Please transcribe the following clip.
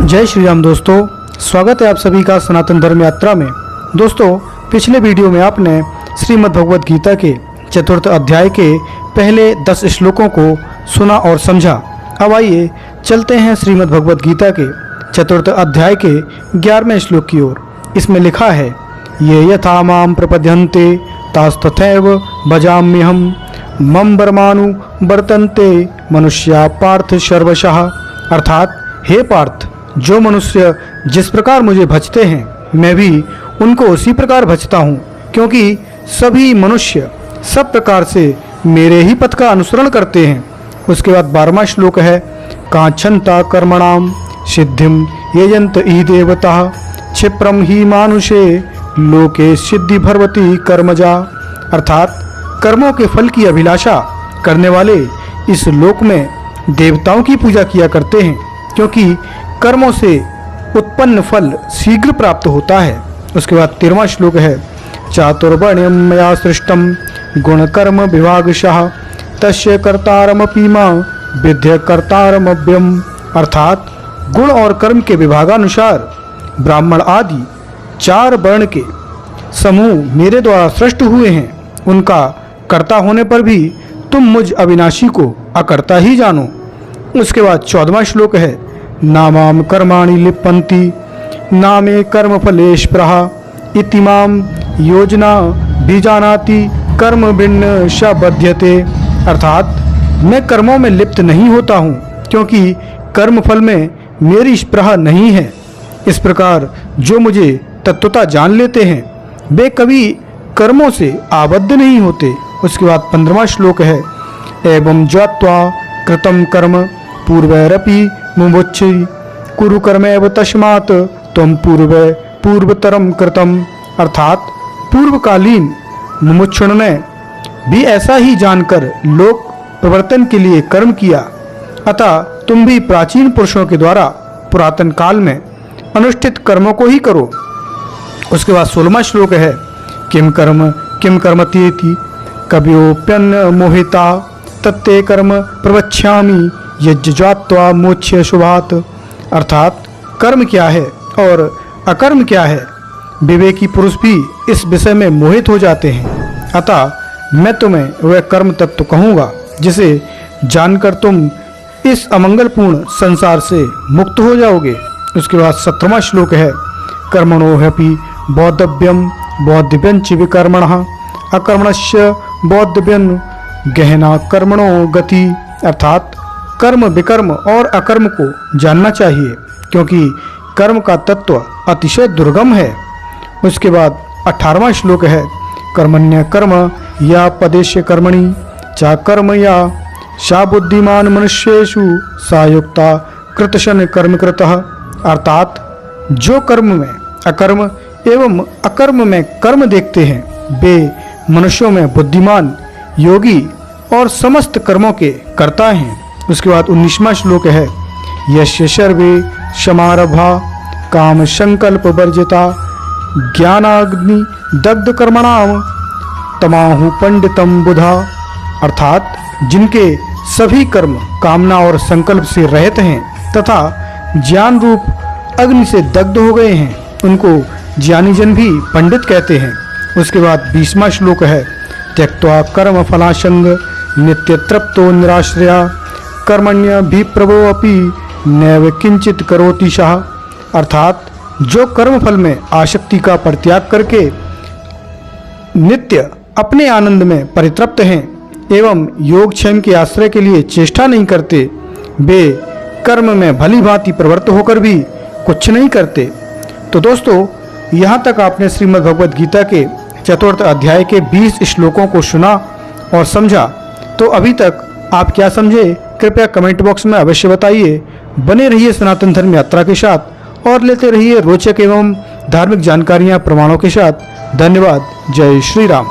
जय श्री राम दोस्तों, स्वागत है आप सभी का सनातन धर्म यात्रा में। दोस्तों, पिछले वीडियो में आपने श्रीमद् भगवद गीता के चतुर्थ अध्याय के पहले 10 श्लोकों को सुना और समझा। अब आइए चलते हैं श्रीमद् भगवद गीता के चतुर्थ अध्याय के 11वें श्लोक की ओर। इसमें लिखा है, ये यथा माम प्रपद्यन्ते तास्तथैव भजाम्यहम् मम वर्मानु वर्तन्ते मनुष्या पार्थ सर्वशः। अर्थात हे पार्थ, जो मनुष्य जिस प्रकार मुझे भजते हैं मैं भी उनको उसी प्रकार भजता हूँ, क्योंकि सभी मनुष्य सब प्रकार से मेरे ही पथ का अनुसरण करते हैं। उसके बाद 12वां श्लोक है, कांक्षन्ता कर्मणाम सिद्धिम येजंत ई देवता क्षिप्रम ही मानुषे लोके सिद्धि भरवती कर्मजा। अर्थात कर्मों के फल की अभिलाषा करने वाले इस लोक में देवताओं की पूजा किया करते हैं, क्योंकि कर्मों से उत्पन्न फल शीघ्र प्राप्त होता है। उसके बाद 13वां श्लोक है, चातुर्वर्ण्यम मया सृष्टम गुण कर्म विभागशः तस्य कर्तारमपि मां विद्य कर्तारमव्यम। अर्थात गुण और कर्म के विभागानुसार ब्राह्मण आदि 4 वर्ण के समूह मेरे द्वारा सृष्ट हुए हैं। उनका कर्ता होने पर भी तुम मुझ अविनाशी को अकर्ता ही जानो। उसके बाद 14वां श्लोक है, नामाम कर्माणि लिप्पन्ति नामे कर्म फलेश प्रहा इतिमाम योजना बीजानाति कर्म भिन्न शबध्यते। अर्थात मैं कर्मों में लिप्त नहीं होता हूँ, क्योंकि कर्म फल में मेरी स्पृहा नहीं है। इस प्रकार जो मुझे तत्वता जान लेते हैं वे कभी कर्मों से आबद्ध नहीं होते। उसके बाद 15वां श्लोक है, एवं ज्ञात्वा कृतं कर्म पूर्वैरपि मुमुक्षि कुरु कर्मेव तस्मात् त्वं पूर्वतरम कृतम। अर्थात पूर्वकालीन मुमुक्षुण ने भी ऐसा ही जानकर लोक प्रवर्तन के लिए कर्म किया, अतः तुम भी प्राचीन पुरुषों के द्वारा पुरातन काल में अनुष्ठित कर्मों को ही करो। उसके बाद 16वां श्लोक है, किम कर्मतीति कव्योप्यन्न मोहिता तत्ते कर्म प्रवक्ष्यामि यज्ञात्वा मोक्ष्य शुभात्। अर्थात कर्म क्या है और अकर्म क्या है, विवेकी पुरुष भी इस विषय में मोहित हो जाते हैं। अतः मैं तुम्हें वह कर्म तत्व कहूँगा जिसे जानकर तुम इस अमंगलपूर्ण संसार से मुक्त हो जाओगे। उसके बाद 17वां श्लोक है, कर्मणो ह्यपि बौद्धव्यम बौद्धव्यंच विकर्मणः अकर्मणस्य बौद्धव्यं गहना कर्मणो गति। अर्थात कर्म विकर्म और अकर्म को जानना चाहिए, क्योंकि कर्म का तत्व अतिशय दुर्गम है। उसके बाद 18वां श्लोक है, कर्मण्य कर्म या पदेश्य कर्मणि चा कर्म या सा बुद्धिमान मनुष्येषु सा युक्ता कृतशन कर्म कृतः। अर्थात जो कर्म में अकर्म एवं अकर्म में कर्म देखते हैं वे मनुष्यों में बुद्धिमान योगी और समस्त कर्मों के कर्ता हैं। उसके बाद 19वां श्लोक है, यस्य सर्वे समारभा काम संकल्प वर्जिता ज्ञानाग्नि दग्ध कर्मणाम तमाहु पंडितम बुधा। अर्थात जिनके सभी कर्म कामना और संकल्प से रहित हैं तथा ज्ञान रूप अग्नि से दग्ध हो गए हैं, उनको ज्ञानी जन भी पंडित कहते हैं। उसके बाद 20वां श्लोक है, त्यक्त्वा कर्म फलासंग नित्य तृप्तो निराश्रया कर्मण्य भी प्रभो अपि नैव किंचित करोति शाह। अर्थात जो कर्म फल में आसक्ति का परित्याग करके नित्य अपने आनंद में परितृप्त हैं एवं योगक्षेम के आश्रय के लिए चेष्टा नहीं करते, वे कर्म में भली भांति प्रवृत्त होकर भी कुछ नहीं करते। तो दोस्तों, यहाँ तक आपने श्रीमद् भगवद गीता के चतुर्थ अध्याय के 20 श्लोकों को सुना और समझा। तो अभी तक आप क्या समझे, कृपया कमेंट बॉक्स में अवश्य बताइए। बने रहिए सनातन धर्म यात्रा के साथ और लेते रहिए रोचक एवं धार्मिक जानकारियाँ प्रमाणों के साथ। धन्यवाद। जय श्री राम।